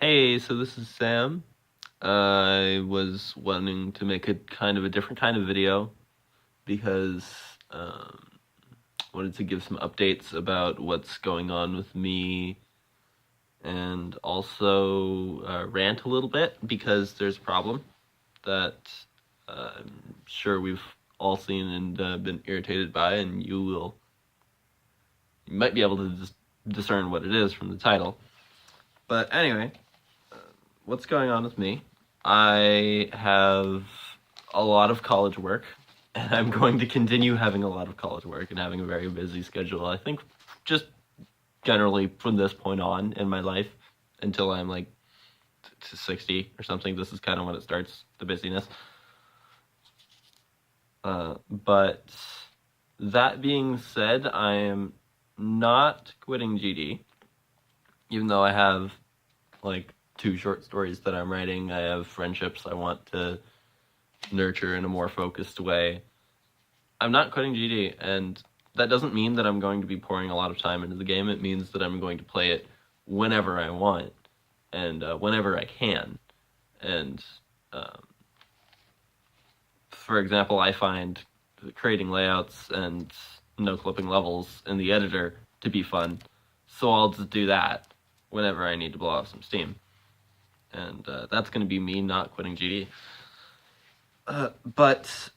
Hey, so this is Sam. I was wanting to make a kind of a different kind of video because um, wanted to give some updates about what's going on with me and also rant a little bit because there's a problem that I'm sure we've all seen and been irritated by, and you might be able to discern what it is from the title. But anyway, what's going on with me? I have a lot of college work, and I'm going to continue having a lot of college work and having a very busy schedule. I think just generally from this point on in my life until I'm like to 60 or something, this is kind of when it starts, the busyness. But that being said, I am not quitting GD, even though I have like two short stories that I'm writing. I have friendships I want to nurture in a more focused way. I'm not quitting GD, and that doesn't mean that I'm going to be pouring a lot of time into the game. It means that I'm going to play it whenever I want and whenever I can. And for example, I find creating layouts and no clipping levels in the editor to be fun, so I'll just do that whenever I need to blow off some steam. And that's going to be me not quitting GD. But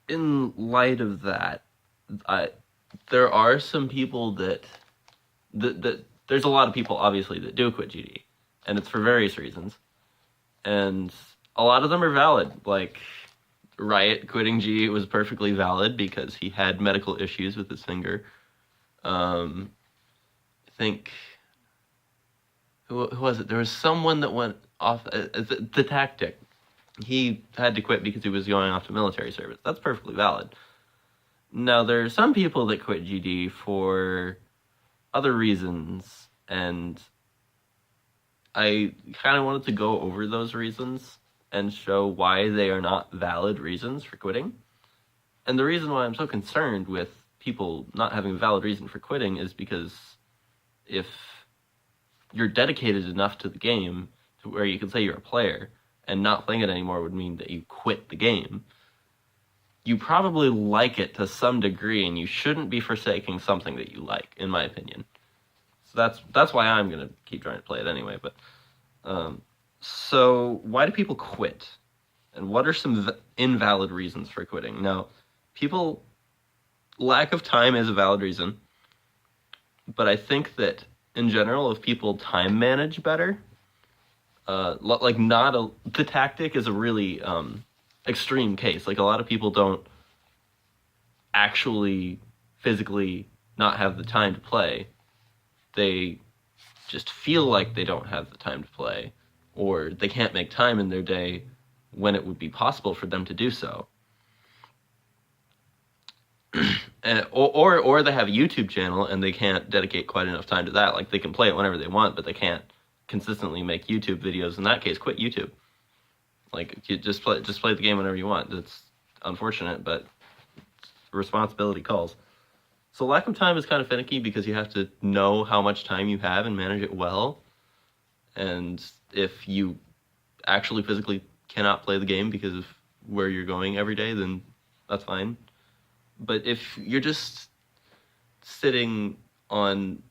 in light of that, there are some people that there's a lot of people obviously that do quit GD, and it's for various reasons, and a lot of them are valid. Like Riot quitting GD was perfectly valid because he had medical issues with his finger. I think who was it? There was someone that went off the tactic. He had to quit because he was going off to military service. That's perfectly valid. Now, there are some people that quit GD for other reasons, and I kind of wanted to go over those reasons and show why they are not valid reasons for quitting. And the reason why I'm so concerned with people not having a valid reason for quitting is because if you're dedicated enough to the game to where you can say you're a player, and not playing it anymore would mean that you quit the game, you probably like it to some degree, and you shouldn't be forsaking something that you like, in my opinion. So that's why I'm gonna keep trying to play it anyway. But so why do people quit, and what are some invalid reasons for quitting? Now, lack of time is a valid reason, but I think that in general, if people time manage better, the tactic is a really extreme case. Like, a lot of people don't actually physically not have the time to play. They just feel like they don't have the time to play, or they can't make time in their day when it would be possible for them to do so. or they have a YouTube channel and they can't dedicate quite enough time to that. Like, they can play it whenever they want, but they can't consistently make YouTube videos. In that case, quit YouTube. Like, you just play the game whenever you want. It's unfortunate, but responsibility calls. So lack of time is kind of finicky because you have to know how much time you have and manage it well. And if you actually physically cannot play the game because of where you're going every day, then that's fine. But if you're just sitting on...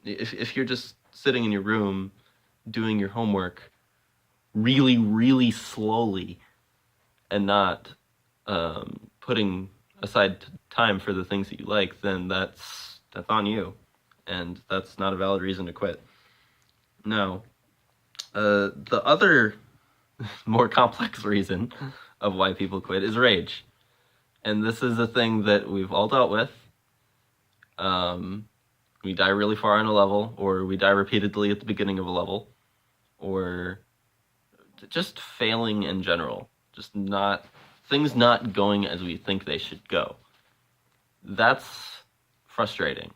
If you're just sitting in your room doing your homework really, really slowly and not putting aside time for the things that you like, then that's on you, and that's not a valid reason to quit. Now, the other more complex reason of why people quit is rage, and this is a thing that we've all dealt with. We die really far on a level, or we die repeatedly at the beginning of a level, or just failing in general, just things not going as we think they should go. That's frustrating,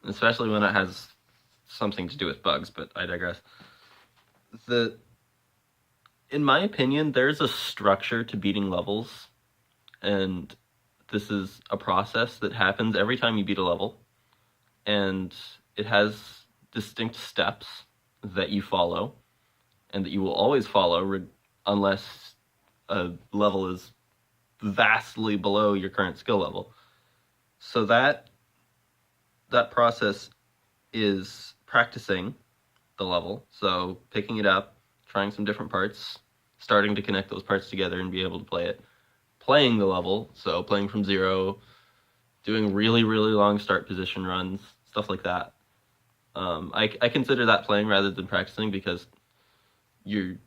especially when it has something to do with bugs, but I digress. In my opinion, there's a structure to beating levels, and this is a process that happens every time you beat a level, and it has distinct steps that you follow, and that you will always follow unless a level is vastly below your current skill level. So that process is practicing the level. So picking it up, trying some different parts, starting to connect those parts together and be able to play it. Playing the level, so playing from zero, doing really, really long start position runs, stuff like that. I consider that playing rather than practicing, because you've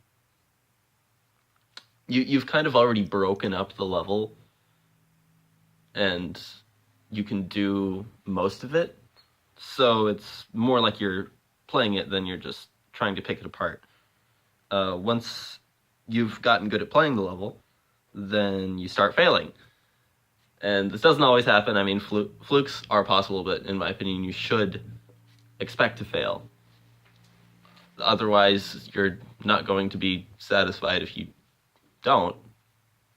kind of already broken up the level, and you can do most of it. So it's more like you're playing it than you're just trying to pick it apart. Once you've gotten good at playing the level, then you start failing. And this doesn't always happen. I mean, flukes are possible, but in my opinion, you should expect to fail. Otherwise, you're not going to be satisfied if you don't,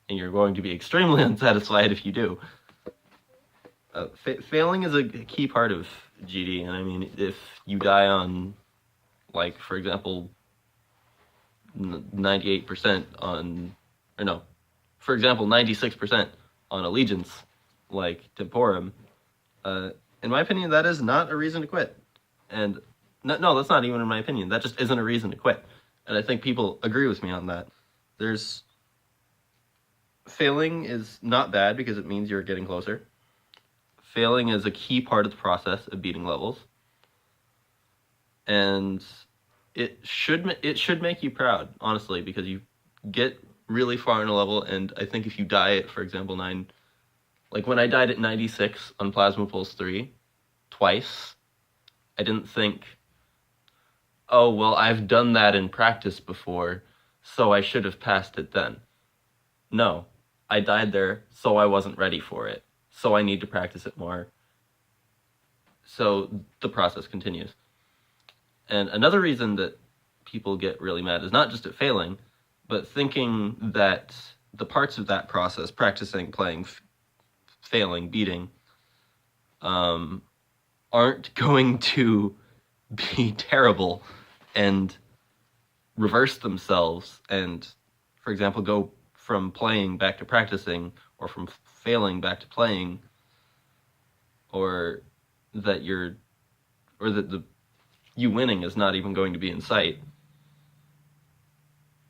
and you're going to be extremely unsatisfied if you do. Failing is a key part of GD, and I mean, if you die on, like, for example, 98% on, or no, for example, 96% on Allegiance, like Temporum, in my opinion, that is not a reason to quit. And no, that's not even in my opinion. That just isn't a reason to quit. And I think people agree with me on that. Failing is not bad because it means you're getting closer. Failing is a key part of the process of beating levels. And it should make you proud, honestly, because you get really far in a level, and I think if you die at, for example, like when I died at 96 on Plasma Pulse 3, twice, I didn't think, oh, well, I've done that in practice before, so I should have passed it then. No, I died there, so I wasn't ready for it, so I need to practice it more. So the process continues. And another reason that people get really mad is not just at failing, but thinking that the parts of that process, practicing, playing, failing, beating, aren't going to be terrible and reverse themselves and, for example, go from playing back to practicing, or from failing back to playing, or that you winning is not even going to be in sight.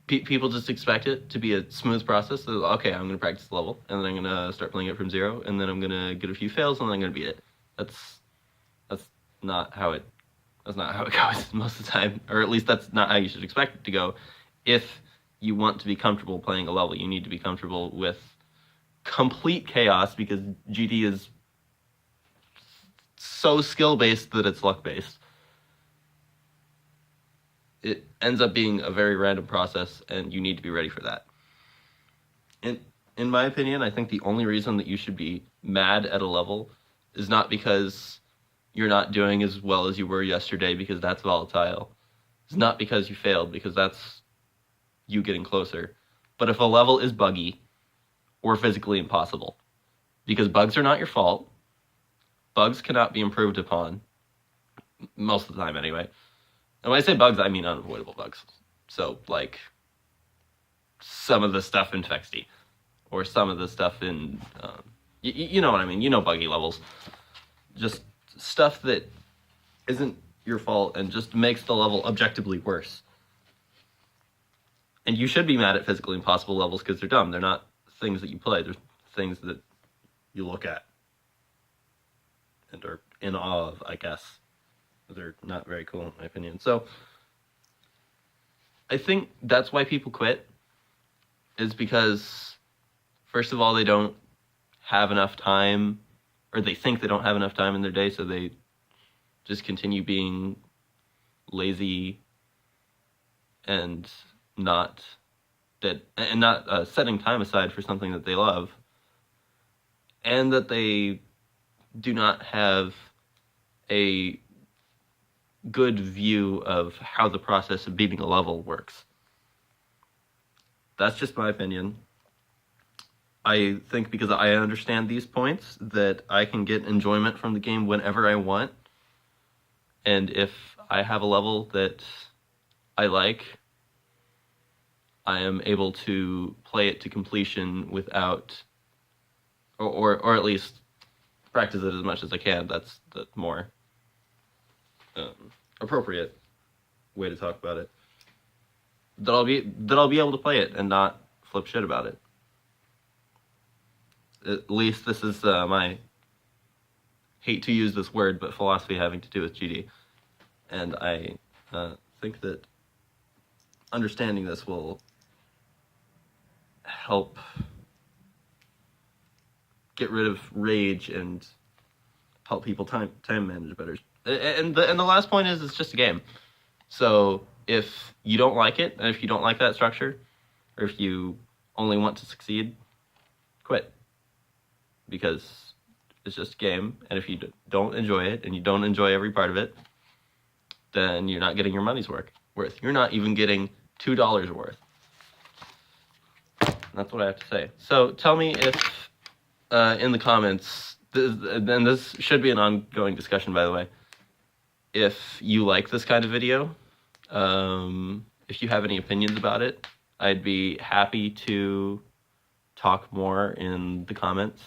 People just expect it to be a smooth process. So, okay, I'm going to practice the level, and then I'm going to start playing it from zero, and then I'm going to get a few fails, and then I'm going to beat it. That's not how it goes most of the time, or at least that's not how you should expect it to go. If you want to be comfortable playing a level, you need to be comfortable with complete chaos, because GD is so skill-based that it's luck-based. It ends up being a very random process, and you need to be ready for that. In my opinion, I think the only reason that you should be mad at a level is not because you're not doing as well as you were yesterday, because that's volatile. It's not because you failed, because that's you getting closer. But if a level is buggy or physically impossible, because bugs are not your fault, bugs cannot be improved upon, most of the time anyway. And when I say bugs, I mean unavoidable bugs. So, like, some of the stuff in Fexty, or some of the stuff in, you know what I mean, you know buggy levels. Just stuff that isn't your fault and just makes the level objectively worse. And you should be mad at physically impossible levels because they're dumb. They're not things that you play. They're things that you look at and are in awe of, I guess. They're not very cool, in my opinion. So I think that's why people quit, is because, first of all, they don't have enough time, or they think they don't have enough time in their day, so they just continue being lazy and not setting time aside for something that they love, and that they do not have a good view of how the process of beating a level works. That's just my opinion. I think because I understand these points that I can get enjoyment from the game whenever I want, And if I have a level that I like, I am able to play it to completion without, or at least practice it as much as I can. That's the more appropriate way to talk about it. That I'll be able to play it and not flip shit about it. At least this is my, hate to use this word, but philosophy having to do with GD. And I think that understanding this will help get rid of rage and help people time manage better. And the last point is, it's just a game. So if you don't like it, and if you don't like that structure, or if you only want to succeed, quit. Because it's just a game, and if you don't enjoy it, and you don't enjoy every part of it, then you're not getting your money's worth. You're not even getting $2 worth. That's what I have to say. So tell me if, in the comments, and this should be an ongoing discussion, by the way, if you like this kind of video, if you have any opinions about it, I'd be happy to talk more in the comments.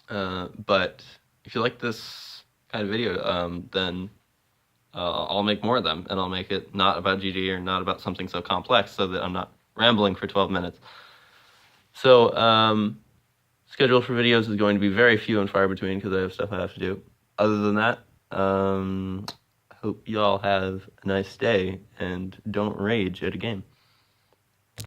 But if you like this kind of video, then I'll make more of them, and I'll make it not about GD or not about something so complex, so that I'm not rambling for 12 minutes. So, schedule for videos is going to be very few and far between because I have stuff I have to do. Other than that, hope y'all have a nice day and don't rage at a game.